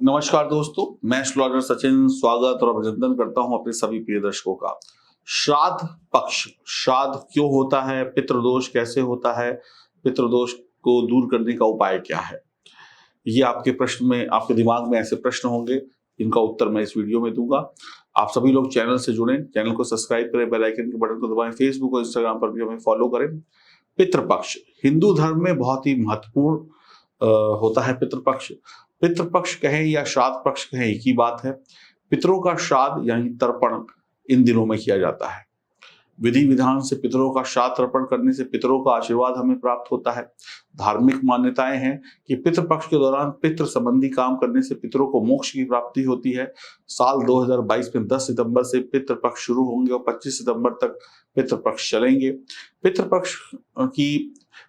नमस्कार दोस्तों, मैं एस्ट्रोलॉजर सचिन स्वागत और अभिनंदन करता हूं अपने सभी प्रिय दर्शकों का। श्राद्ध पक्ष, श्राद्ध क्यों होता है, पितृदोष कैसे होता है, पितृदोष को दूर करने का उपाय क्या है? ये आपके प्रश्न में, आपके दिमाग में ऐसे प्रश्न होंगे, इनका उत्तर मैं इस वीडियो में दूंगा। आप सभी लोग चैनल से जुड़ें, चैनल को सब्सक्राइब करें, बेल आइकन के बटन को दबाएं, फेसबुक और इंस्टाग्राम पर भी हमें फॉलो करें। पितृपक्ष हिंदू धर्म में बहुत ही महत्वपूर्ण होता है। पितृपक्ष, पितृपक्ष कहें या श्राद्ध पक्ष कहें, एक ही बात है। पितरों का श्राद्ध यानी तर्पण इन दिनों में किया जाता है। विधि विधान से पितरों का श्राद्ध तर्पण करने से पितरों का आशीर्वाद हमें प्राप्त होता है। धार्मिक मान्यताएं हैं कि पितृपक्ष के दौरान पितृ संबंधी काम करने से पितरों को मोक्ष की प्राप्ति होती है। साल 2022 में 10 सितंबर से पितृपक्ष शुरू होंगे और 25 सितंबर तक पितृपक्ष चलेंगे।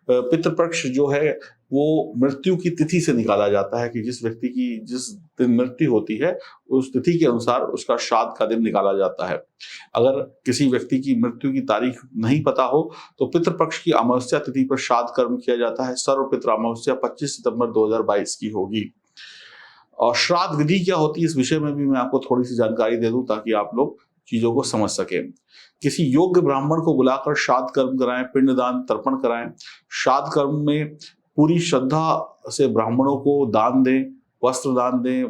पितृपक्ष जो है वो मृत्यु की तिथि से निकाला जाता है कि जिस व्यक्ति की जिस दिन मृत्यु होती है उस तिथि के अनुसार उसका श्राद्ध का दिन निकाला जाता है। अगर किसी व्यक्ति की मृत्यु की तारीख नहीं पता हो तो पितृपक्ष की अमावस्या तिथि पर श्राद्ध कर्म किया जाता है। सर्वपितृ अमावस्या 25 सितंबर 2022 की होगी। और श्राद्ध विधि क्या होती है, इस विषय में भी मैं आपको थोड़ी सी जानकारी दे दूं ताकि आप लोग चीजों को समझ सकें। किसी योग्य ब्राह्मण को बुलाकर श्राद्ध कर्म कराएं, पिंडदान तर्पण कराएं। श्राद्ध कर्म में पूरी श्रद्धा से ब्राह्मणों को दान दें, वस्त्र दान दें,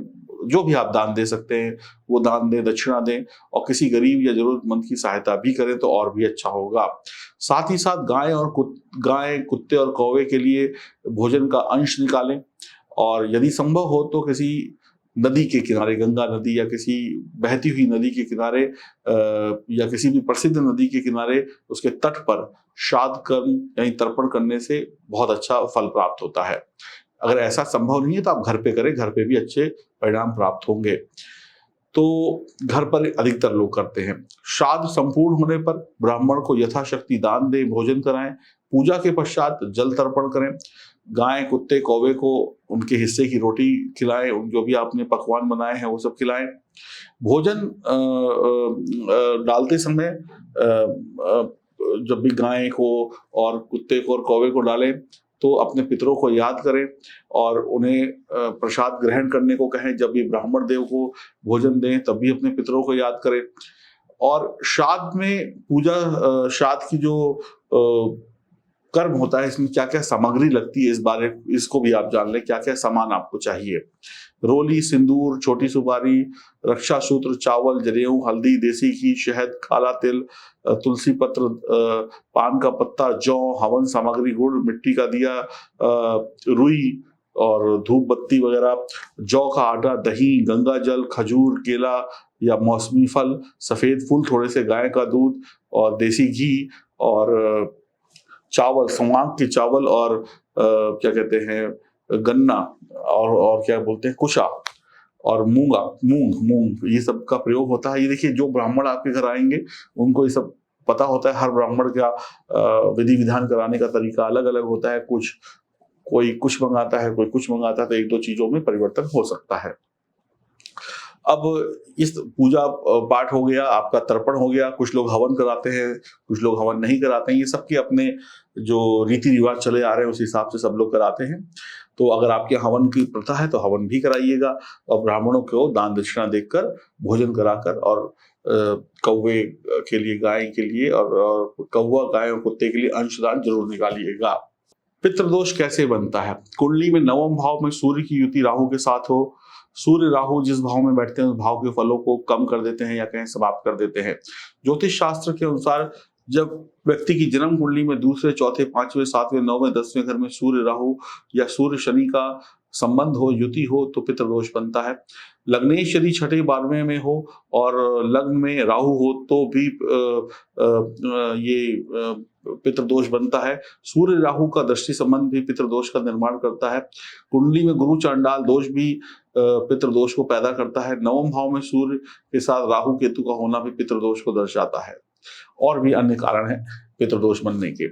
जो भी आप दान दे सकते हैं वो दान दें, दक्षिणा दें और किसी गरीब या जरूरतमंद की सहायता भी करें तो और भी अच्छा होगा। साथ ही साथ गाय, कुत्ते और कौवे के लिए भोजन का अंश निकालें और यदि संभव हो तो किसी नदी के किनारे, गंगा नदी या किसी बहती हुई नदी के किनारे या किसी भी प्रसिद्ध नदी के किनारे उसके तट पर श्राद्ध कर्म यानी तर्पण करने से बहुत अच्छा फल प्राप्त होता है। अगर ऐसा संभव नहीं है तो आप घर पे करें, घर पे भी अच्छे परिणाम प्राप्त होंगे। तो घर पर अधिकतर लोग करते हैं। श्राद्ध संपूर्ण होने पर ब्राह्मण को यथाशक्ति दान दें, भोजन कराएं। पूजा के पश्चात जल तर्पण करें। गाय, कुत्ते, कौवे को उनके हिस्से की रोटी खिलाएं, जो भी आपने पकवान बनाए हैं वो सब खिलाएं। भोजन डालते समय जब भी गाय को और कुत्ते को और कौवे को डालें तो अपने पितरों को याद करें और उन्हें प्रसाद ग्रहण करने को कहें। जब भी ब्राह्मण देव को भोजन दें तब भी अपने पितरों को याद करें। और श्राद्ध में श्राद्ध की जो कर्म होता है इसमें क्या क्या सामग्री लगती है इसको भी आप जान लें, क्या क्या सामान आपको चाहिए। रोली, सिंदूर, छोटी सुपारी, रक्षा सूत्र, चावल, जनेऊ, हल्दी, देसी घी, शहद, काला तिल, तुलसी पत्र, पान का पत्ता, जौ, हवन सामग्री, गुड़, मिट्टी का दिया, रुई और धूप बत्ती वगैरह, जौ का आटा, दही, गंगा जल, खजूर, केला या मौसमी फल, सफेद फूल, थोड़े से गाय का दूध और देसी घी और चावल, सौंग के चावल और क्या कहते हैं गन्ना और क्या बोलते हैं कुशा और मूंग, ये सब का प्रयोग होता है। ये देखिए, जो ब्राह्मण आपके घर आएंगे उनको ये सब पता होता है। हर ब्राह्मण का विधि विधान कराने का तरीका अलग अलग होता है। कोई कुछ मंगाता है, कोई कुछ मंगाता है, तो एक दो चीजों में परिवर्तन हो सकता है। अब इस पूजा पाठ हो गया, आपका तर्पण हो गया, कुछ लोग हवन कराते हैं, कुछ लोग हवन नहीं कराते हैं। ये सबके अपने जो रीति रिवाज चले आ रहे हैं उस हिसाब से सब लोग कराते हैं। तो अगर आपके हवन की प्रथा है तो हवन भी कराइएगा और ब्राह्मणों को दान दक्षिणा देकर, भोजन कराकर और कौवे के लिए, गाय के लिए और कौवा, गाय और कुत्ते के लिए अंशदान जरूर निकालिएगा। पितृदोष कैसे बनता है? कुंडली में नवम भाव में सूर्य की युति राहु के साथ हो। सूर्य राहु जिस भाव में बैठते हैं उस भाव के फलों को कम कर देते हैं या कहीं समाप्त कर देते हैं। ज्योतिष शास्त्र के अनुसार जब व्यक्ति की जन्म कुंडली में दूसरे, चौथे, पांचवें, सातवें, नौवें, 10वें घर में सूर्य राहु या सूर्य शनि का संबंध हो, युति हो तो पितृदोष बनता है। लग्नेश यदि 6, 12वें में हो और लग्न में राहु हो तो भी ये पितृदोष बनता है। सूर्य राहु का दृष्टि संबंध भी पितृदोष का निर्माण करता है। कुंडली में गुरु चांडाल दोष भी पितृदोष को पैदा करता है। नवम भाव में सूर्य के साथ राहु केतु का होना भी पितृदोष को दर्शाता है। और भी अन्य कारण हैं पितृदोष बनने के।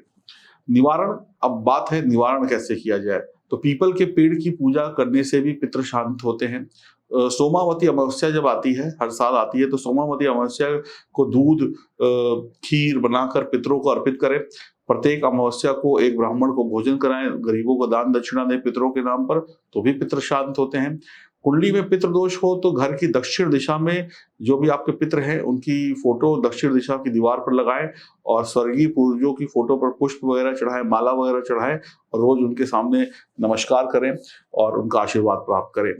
निवारण, अब बात है निवारण कैसे किया जाए। तो पीपल के पेड़ की पूजा करने से भी पितृ शांत होते हैं। सोमावती अमावस्या जब आती है, हर साल आती है, तो सोमावती अमावस्या को दूध खीर बनाकर पितरों को अर्पित करें। प्रत्येक अमावस्या को एक ब्राह्मण को भोजन कराएं, गरीबों को दान दक्षिणा दें पितरों के नाम पर, तो भी पितृ शांत होते हैं। कुंडली में पितृ दोष हो तो घर की दक्षिण दिशा में जो भी आपके पितृ हैं उनकी फोटो दक्षिण दिशा की दीवार पर लगाएं और स्वर्गीय पूर्वजों की फोटो पर पुष्प वगैरह चढ़ाएं, माला वगैरह चढ़ाएं और रोज उनके सामने नमस्कार करें और उनका आशीर्वाद प्राप्त करें।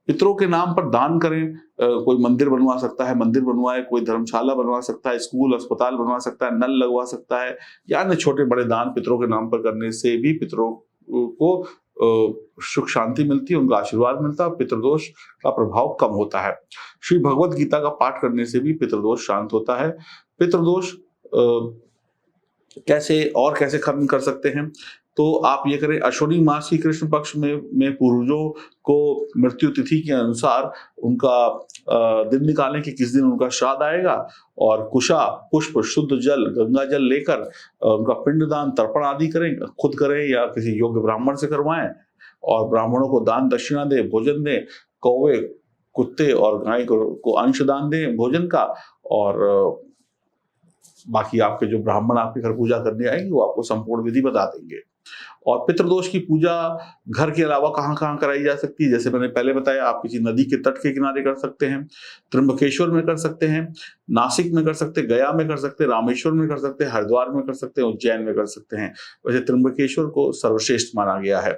पितरों के नाम पर दान करें। कोई मंदिर बनवा सकता है, मंदिर बनवाए, कोई धर्मशाला बनवा सकता है, स्कूल अस्पताल बनवा सकता है, नल लगवा सकता है या अन्य छोटे बड़े दान पितरों के नाम पर करने से भी पितरों को सुख शांति मिलती है, उनका आशीर्वाद मिलता है, पितृदोष का प्रभाव कम होता है। श्री भगवत गीता का पाठ करने से भी पितृदोष शांत होता है। पितृदोष कैसे खत्म कर सकते हैं, तो आप ये करें, अश्विनी मास की कृष्ण पक्ष में पूर्वजों को मृत्यु तिथि के अनुसार उनका दिन निकालें कि किस दिन उनका श्राद्ध आएगा और कुशा पुष्प शुद्ध जल गंगा जल लेकर उनका पिंडदान तर्पण आदि करें, खुद करें या किसी योग्य ब्राह्मण से करवाएं और ब्राह्मणों को दान दक्षिणा दें, भोजन दें, कौवे कुत्ते और गाय को अंश दान दें भोजन का। और बाकी आपके जो ब्राह्मण आपके घर पूजा करने आएंगे वो आपको संपूर्ण विधि बता देंगे। और पितृदोष की पूजा घर के अलावा कहाँ कहाँ कराई जा सकती है, जैसे मैंने पहले बताया, आप किसी नदी के तट के किनारे कर सकते हैं, त्र्यंबकेश्वर में कर सकते हैं, नासिक में कर सकते हैं, गया में कर सकते हैं, रामेश्वर में कर सकते हैं, हरिद्वार में कर सकते हैं, उज्जैन में कर सकते हैं। वैसे त्र्यंबकेश्वर को सर्वश्रेष्ठ माना गया है,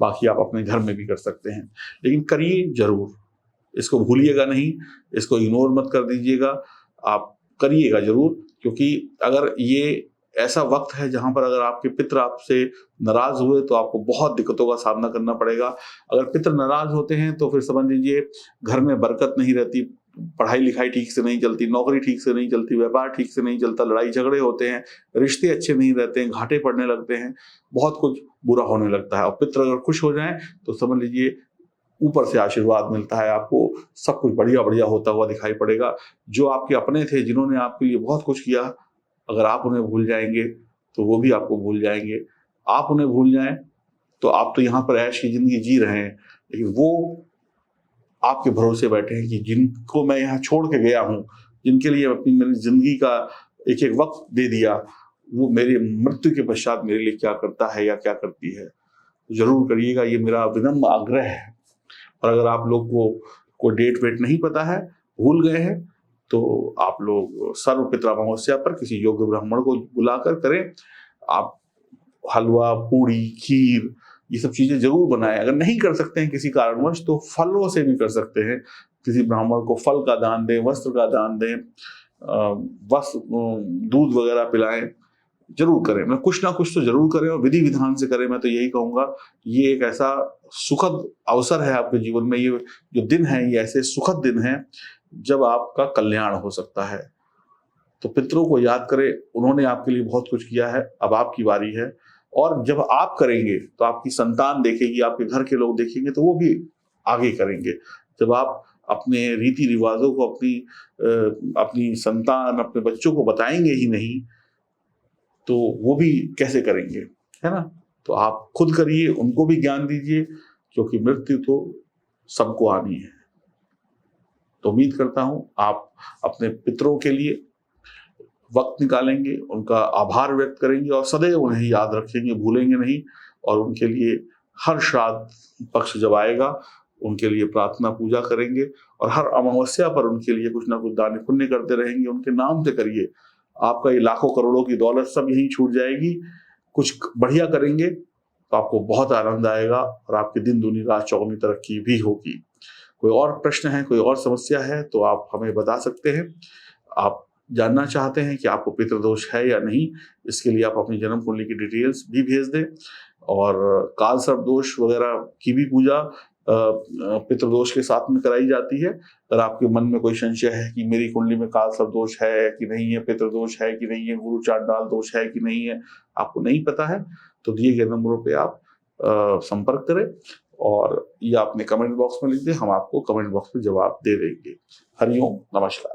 बाकी आप अपने घर में भी कर सकते हैं, लेकिन करिए जरूर, इसको भूलिएगा नहीं, इसको इग्नोर मत कर दीजिएगा, आप करिएगा जरूर, क्योंकि अगर ये ऐसा वक्त है जहां पर अगर आपके पितृ आपसे नाराज हुए तो आपको बहुत दिक्कतों का सामना करना पड़ेगा। अगर पितृ नाराज होते हैं तो फिर समझ लीजिए घर में बरकत नहीं रहती, पढ़ाई लिखाई ठीक से नहीं चलती, नौकरी ठीक से नहीं चलती, व्यापार ठीक से नहीं चलता, लड़ाई झगड़े होते हैं, रिश्ते अच्छे नहीं रहते हैं, घाटे पड़ने लगते हैं, बहुत कुछ बुरा होने लगता है। और पितृ अगर खुश हो जाएं तो समझ लीजिए ऊपर से आशीर्वाद मिलता है, आपको सब कुछ बढ़िया बढ़िया होता हुआ दिखाई पड़ेगा। जो आपके अपने थे, जिन्होंने आपके लिए बहुत कुछ किया, अगर आप उन्हें भूल जाएंगे तो वो भी आपको भूल जाएंगे। आप उन्हें भूल जाएं तो आप तो यहाँ पर ऐश की जिंदगी जी रहे हैं, लेकिन वो आपके भरोसे बैठे हैं कि जिनको मैं यहाँ छोड़ के गया हूँ, जिनके लिए अपनी मेरी जिंदगी का एक एक वक्त दे दिया, वो मेरे मृत्यु के पश्चात मेरे लिए क्या करता है या क्या करती है। जरूर करिएगा, ये मेरा विनम्र आग्रह है। और अगर आप लोग को डेट वेट नहीं पता है, भूल गए हैं, तो आप लोग सर्व पितृअमावस्या पर किसी योग्य ब्राह्मण को बुलाकर करें। आप हलवा, पूड़ी, खीर, ये सब चीजें जरूर बनाएं। अगर नहीं कर सकते हैं किसी कारणवश तो फलों से भी कर सकते हैं। किसी ब्राह्मण को फल का दान दें, वस्त्र का दान दें, दूध वगैरह पिलाएं, जरूर करें। मैं कुछ ना कुछ तो जरूर करें और विधि विधान से करें। मैं तो यही कहूंगा, ये एक ऐसा सुखद अवसर है आपके जीवन में। ये जो दिन है, ये ऐसे सुखद दिन है जब आपका कल्याण हो सकता है। तो पितरों को याद करें, उन्होंने आपके लिए बहुत कुछ किया है, अब आपकी बारी है। और जब आप करेंगे तो आपकी संतान देखेगी, आपके घर के लोग देखेंगे तो वो भी आगे करेंगे। जब आप अपने रीति रिवाजों को अपनी संतान, अपने बच्चों को बताएंगे ही नहीं तो वो भी कैसे करेंगे, है ना। तो आप खुद करिए, उनको भी ज्ञान दीजिए, क्योंकि मृत्यु तो सबको आनी है। तो उम्मीद करता हूं आप अपने पितरों के लिए वक्त निकालेंगे, उनका आभार व्यक्त करेंगे और सदैव उन्हें याद रखेंगे, भूलेंगे नहीं। और उनके लिए हर श्राद्ध पक्ष जब आएगा उनके लिए प्रार्थना पूजा करेंगे और हर अमावस्या पर उनके लिए कुछ ना कुछ दान पुण्य करते रहेंगे। उनके नाम से करिए, आपका ये लाखों करोड़ों की दौलत सब यहीं छूट जाएगी। कुछ बढ़िया करेंगे तो आपको बहुत आनंद आएगा और आपके दिन दूनी रात चौगुनी तरक्की भी होगी। कोई और प्रश्न है, कोई और समस्या है तो आप हमें बता सकते हैं। आप जानना चाहते हैं कि आपको पितृदोष है या नहीं, इसके लिए आप अपनी जन्म कुंडली की डिटेल्स भी भेज दें। और काल सर्प दोष वगैरह की भी पूजा पितृदोष के साथ में कराई जाती है। अगर आपके मन में कोई संशय है कि मेरी कुंडली में काल सर्प दोष है कि नहीं है, पितृदोष है कि नहीं है, गुरु चांडाल दोष है कि नहीं है, आपको नहीं पता है, तो दिए गए नंबरों पे आप संपर्क करें और या अपने कमेंट बॉक्स में लिख दें, हम आपको कमेंट बॉक्स में जवाब दे देंगे। हरिओम, नमस्कार।